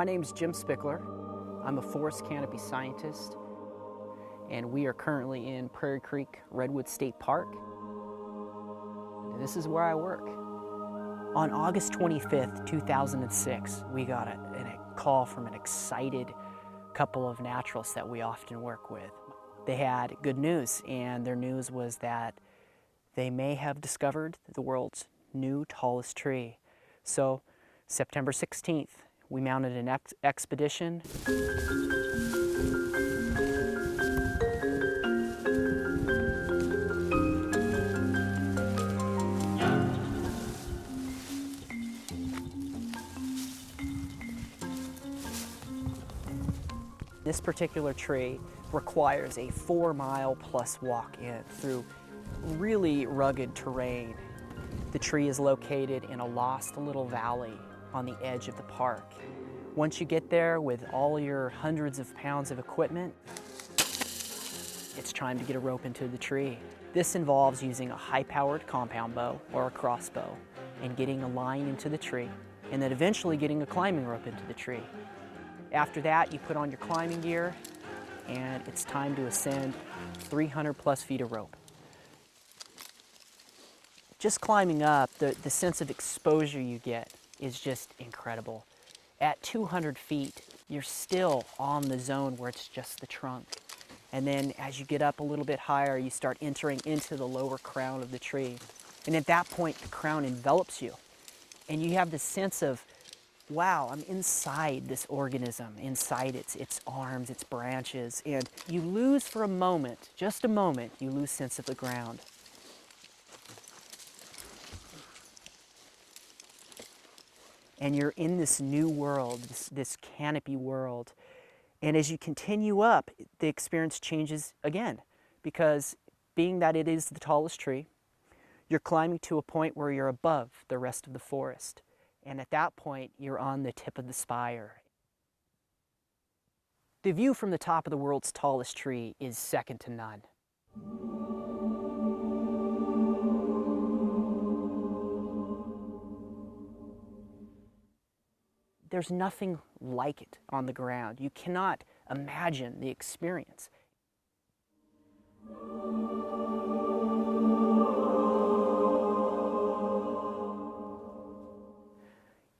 My name's Jim Spickler. I'm a forest canopy scientist, and we are currently in Prairie Creek Redwood State Park. This is where I work. On August 25th, 2006, we got a call from an excited couple of naturalists that we often work with. They had good news, and their news was that they may have discovered the world's new tallest tree. So, September 16th, we mounted an expedition. This particular tree requires a 4-mile plus walk in through really rugged terrain. The tree is located in a lost little valley on the edge of the park. Once you get there with all your hundreds of pounds of equipment, it's time to get a rope into the tree. This involves using a high-powered compound bow or a crossbow and getting a line into the tree, and then eventually getting a climbing rope into the tree. After that, you put on your climbing gear, and it's time to ascend 300 plus feet of rope. Just climbing up, the sense of exposure you get is just incredible. At 200 feet, you're still on the zone where it's just the trunk. And then as you get up a little bit higher, you start entering into the lower crown of the tree. And at that point, the crown envelops you. And you have this sense of, wow, I'm inside this organism, inside its arms, its branches, and you lose for a moment, just a moment, you lose sense of the ground. And you're in this new world, this canopy world. And as you continue up, the experience changes again, because being that it is the tallest tree, you're climbing to a point where you're above the rest of the forest. And at that point, you're on the tip of the spire. The view from the top of the world's tallest tree is second to none. There's nothing like it on the ground. You cannot imagine the experience.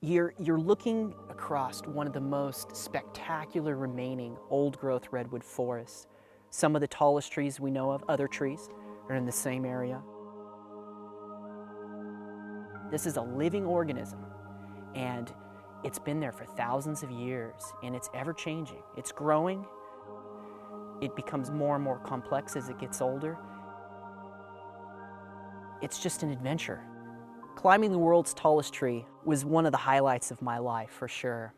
You're looking across one of the most spectacular remaining old-growth redwood forests. Some of the tallest trees we know of, other trees, are in the same area. This is a living organism, and it's been there for thousands of years, and it's ever-changing. It's growing. It becomes more and more complex as it gets older. It's just an adventure. Climbing the world's tallest tree was one of the highlights of my life, for sure.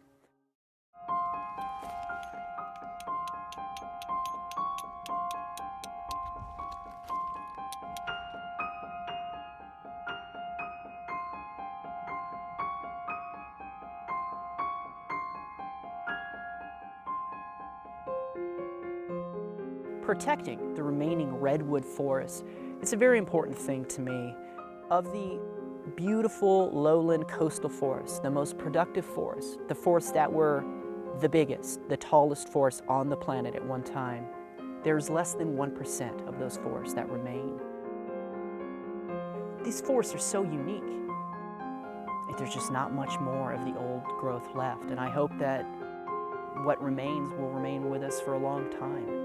Protecting the remaining redwood forests, it's a very important thing to me. Of the beautiful lowland coastal forests, the most productive forests, the forests that were the biggest, the tallest forests on the planet at one time, there's less than 1% of those forests that remain. These forests are so unique. There's just not much more of the old growth left, and I hope that what remains will remain with us for a long time.